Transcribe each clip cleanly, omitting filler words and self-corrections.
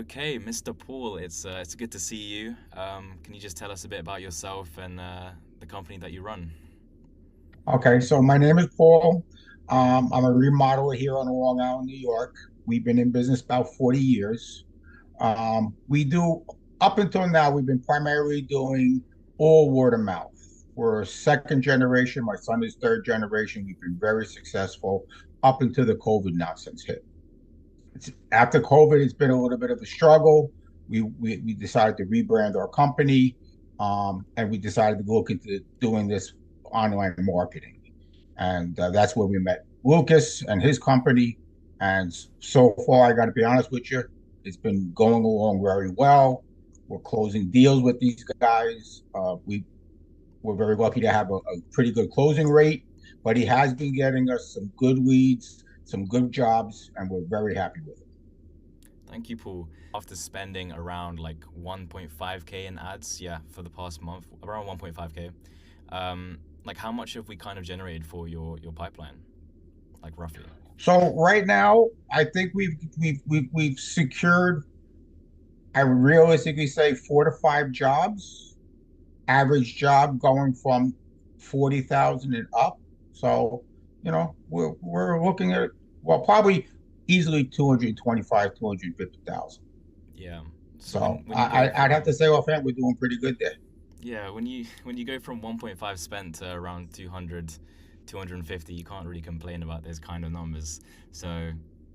Okay, Mr. Paul, it's good to see you. Can you just tell us a bit about yourself and the company that you run? Okay, so my name is Paul. I'm a remodeler here on Long Island, New York. We've been in business about 40 years. We do, up until now, we've been primarily doing all word of mouth. We're second generation. My son is third generation. We've been very successful up until the COVID nonsense hit. After COVID, it's been a little bit of a struggle. We decided to rebrand our company, and we decided to look into doing this online marketing. And that's where we met Lucas and his company. And so far, I got to be honest with you, it's been going along very well. We're closing deals with these guys. We're very lucky to have a pretty good closing rate, but he has been getting us some good leads, some good jobs, and we're very happy with it. Thank you, Paul. After spending around like 1.5k in ads, yeah, for the past month, around 1.5k. Like how much have we kind of generated for your pipeline, like roughly? So right now, I think we've secured, I would realistically say 4 to 5 jobs, average job going from 40,000 and up. So, we're looking at, well, probably easily 225, 250,000. Yeah. So when So when you go I'd have to from say offhand, we're doing pretty good there. yeah, when you go from 1.5 spent to around 200, 250, you can't really complain about those kind of numbers. So,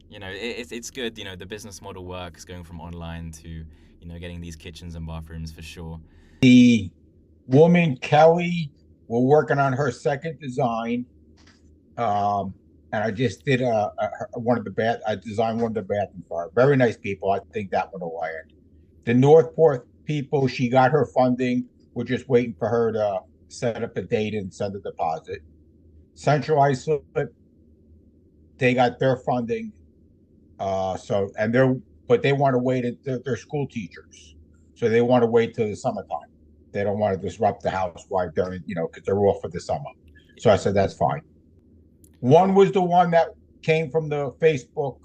it's good. The business model works going from online to, getting these kitchens and bathrooms for sure. The woman, Kelly, we're working on her second design. Um, and I just did one of the I designed one of the bathrooms for her. Very nice people. I think that one will land. The Northport people, she got her funding. We're just waiting for her to set up a date and send a deposit. Central Islip, they got their funding. And but they want to wait. They're school teachers, so they want to wait till the summertime. They don't want to disrupt the housewife during, because they're off for the summer. So I Yeah. said that's fine. One was the one that came from the Facebook.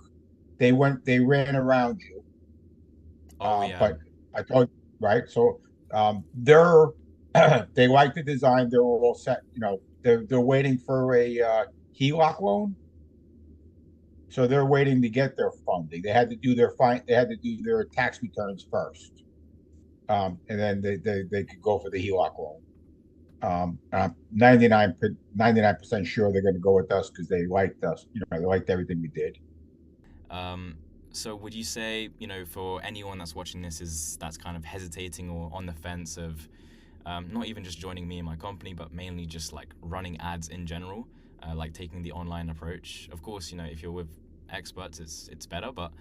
They ran around you. Oh yeah. But I told right. So they're they like the design. They're all set. They're waiting for a HELOC loan. So they're waiting to get their funding. They had to do their fine. They had to do their tax returns first, and then they could go for the HELOC loan. I'm 99% sure they're going to go with us because they liked us. They liked everything we did. Um, so would you say, for anyone that's watching this is that's kind of hesitating or on the fence of not even just joining me in my company, but mainly just like running ads in general, like taking the online approach. Of course, if you're with experts, it's better, but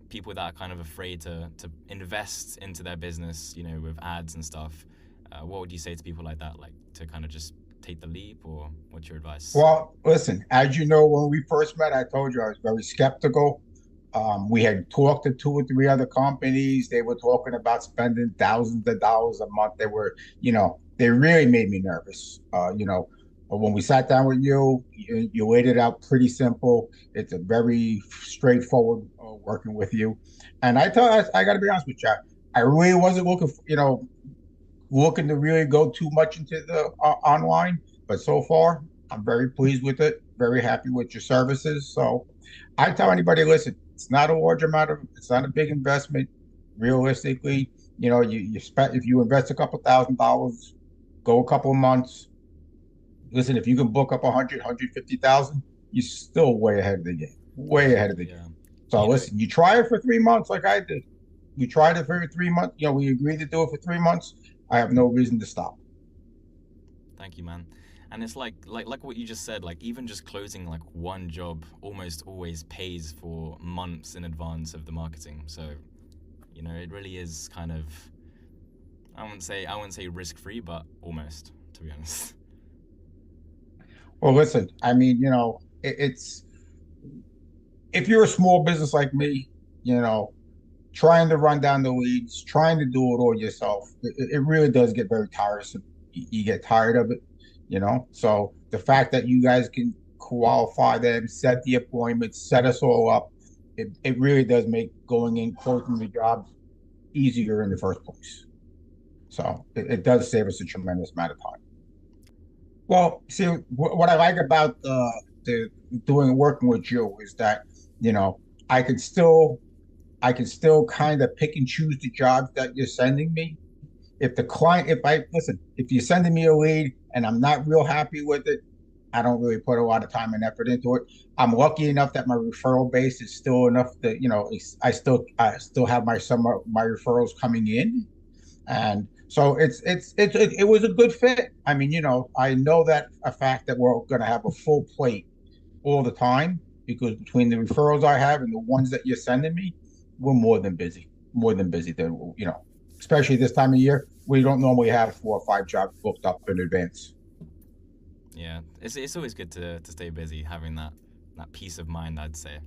people that are kind of afraid to invest into their business, with ads and stuff, what would you say to people like that, like to kind of just take the leap, or what's your advice? Well, listen, as you know, when we first met, I told you I was very skeptical. We had talked to two or three other companies. They were talking about spending thousands of dollars a month. They really made me nervous. But when we sat down with you laid it out pretty simple. It's a very straightforward working with you. And I got to be honest with you, I really wasn't looking to really go too much into the online, but so far I'm very pleased with it. Very happy with your services. So I tell anybody, listen, it's not a large amount of, it's not a big investment. Realistically, you spend if you invest a couple $1,000, go a couple of months. Listen, if you can book up 150,000, you're still way ahead of the game. Way ahead of the game. Yeah. So You know, listen, you try it for 3 months like I did. We tried it for 3 months. We agreed to do it for 3 months. I have no reason to stop. Thank you, man. And it's like what you just said, like even just closing like one job almost always pays for months in advance of the marketing. So, it really is kind of I wouldn't say risk free, but almost, to be honest. Well, listen, I mean, it's if you're a small business like me, trying to run down the leads, trying to do it all yourself, it really does get very tiresome. You get tired of it. So the fact that you guys can qualify them, set the appointments, set us all up, it really does make going in, quoting the jobs easier in the first place. So it does save us a tremendous amount of time. Well, see, what I like about the doing working with you is that, you know, I can still I can still kind of pick and choose the jobs that you're sending me. If the client, if I listen, if you're sending me a lead and I'm not real happy with it, I don't really put a lot of time and effort into it. I'm lucky enough that my referral base is still enough that, I still have my some of my referrals coming in, and so it was a good fit. I mean, I know that a fact that we're going to have a full plate all the time, because between the referrals I have and the ones that you're sending me, we're more than busy. Especially this time of year, we don't normally have 4 or 5 jobs booked up in advance. Yeah, it's always good to stay busy, having that peace of mind, I'd say.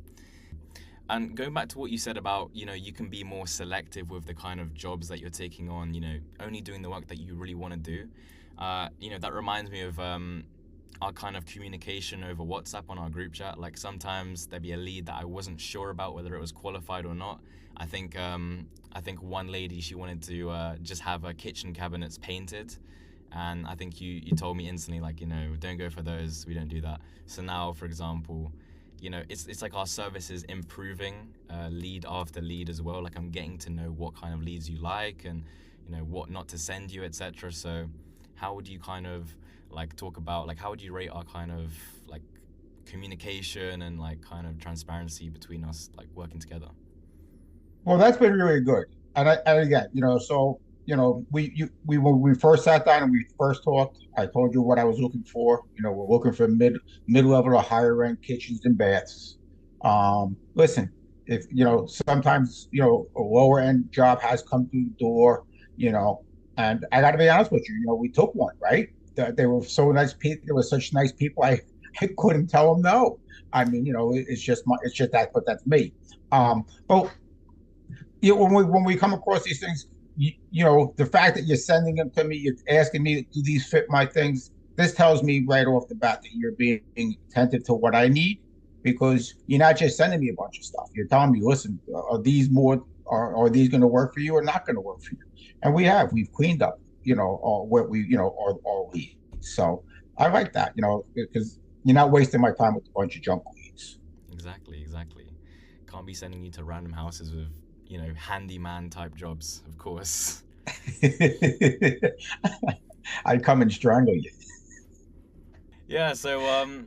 And going back to what you said about, you can be more selective with the kind of jobs that you're taking on, only doing the work that you really want to do. That reminds me of our kind of communication over WhatsApp on our group chat. Like sometimes there'd be a lead that I wasn't sure about whether it was qualified or not. I think one lady, she wanted to just have her kitchen cabinets painted. And I think you told me instantly, like, don't go for those. We don't do that. So now, for example, it's like our service is improving lead after lead as well. Like I'm getting to know what kind of leads you like, and what not to send you, etc. So how would you kind of like talk about, like, how would you rate our kind of like communication and like kind of transparency between us, like working together? Well, that's been really good. And again, when we first sat down and we first talked, I told you what I was looking for. We're looking for mid level to higher end kitchens and baths. Listen, if sometimes a lower end job has come through the door, you know, and I got to be honest with you, we took one, right? They were so nice people. They were such nice people. I couldn't tell them no. I mean, it's just that, but that's me. But when we come across these things, the fact that you're sending them to me, you're asking me, do these fit my things? This tells me right off the bat that you're being attentive to what I need, because you're not just sending me a bunch of stuff. You're telling me, listen, are these going to work for you or not going to work for you? And we've cleaned up, all what we, all leads. So I like that, because you're not wasting my time with a bunch of junk leads. Exactly. Can't be sending you to random houses with, handyman type jobs, of course. I'd come and strangle you. Yeah, so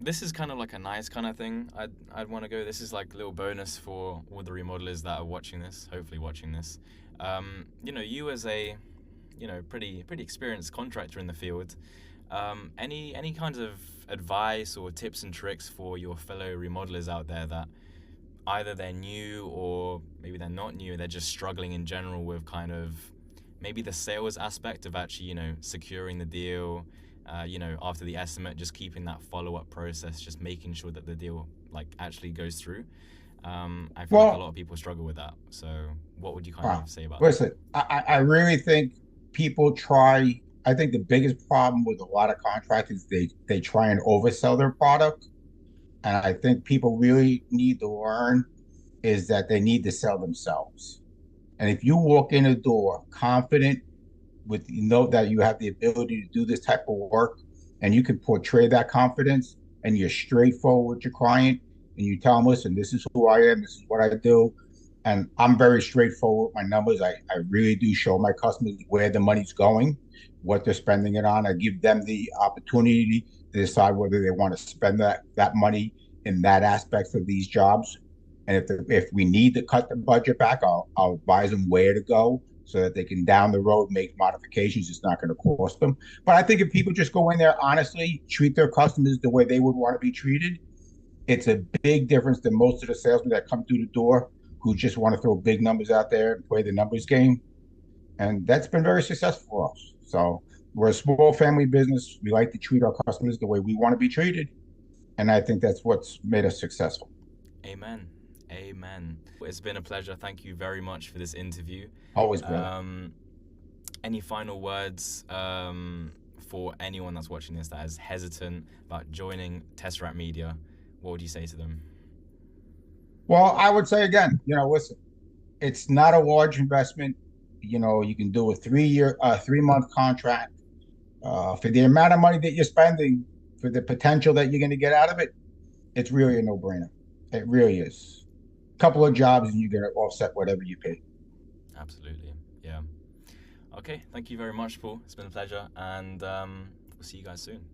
this is kind of like a nice kind of thing. I'd want to go. This is like a little bonus for all the remodelers that are watching this, hopefully watching this. You as a, pretty experienced contractor in the field, any kinds of advice or tips and tricks for your fellow remodelers out there that either they're new or maybe they're not new, they're just struggling in general with kind of maybe the sales aspect of actually, securing the deal, after the estimate, just keeping that follow-up process, just making sure that the deal like actually goes through. I feel like a lot Well, of people struggle with that. So what would you kind wow. of say about that? Listen, I really think people try. I think the biggest problem with a lot of contractors, they try and oversell their product. And I think people really need to learn is that they need to sell themselves. And if you walk in a door confident, with that you have the ability to do this type of work, and you can portray that confidence, and you're straightforward with your client, and you tell them, listen, this is who I am, this is what I do, and I'm very straightforward with my numbers. I really do show my customers where the money's going, what they're spending it on. I give them the opportunity to decide whether they want to spend that money in that aspect of these jobs. And if we need to cut the budget back, I'll advise them where to go so that they can down the road make modifications. It's not going to cost them. But I think if people just go in there honestly, treat their customers the way they would want to be treated, it's a big difference than most of the salesmen that come through the door who just want to throw big numbers out there and play the numbers game. And that's been very successful for us. So we're a small family business. We like to treat our customers the way we want to be treated. And I think that's what's made us successful. Amen. Amen. It's been a pleasure. Thank you very much for this interview. Always, brother. Um, any final words for anyone that's watching this that is hesitant about joining Tesseract Media? What would you say to them? Well, I would say again, listen, it's not a large investment. You can do a 3-year, 3-month contract. For the amount of money that you're spending, for the potential that you're going to get out of it, it's really a no-brainer. It really is. Couple of jobs and you're going to offset whatever you pay. Absolutely. Yeah. Okay. Thank you very much, Paul. It's been a pleasure, and we'll see you guys soon.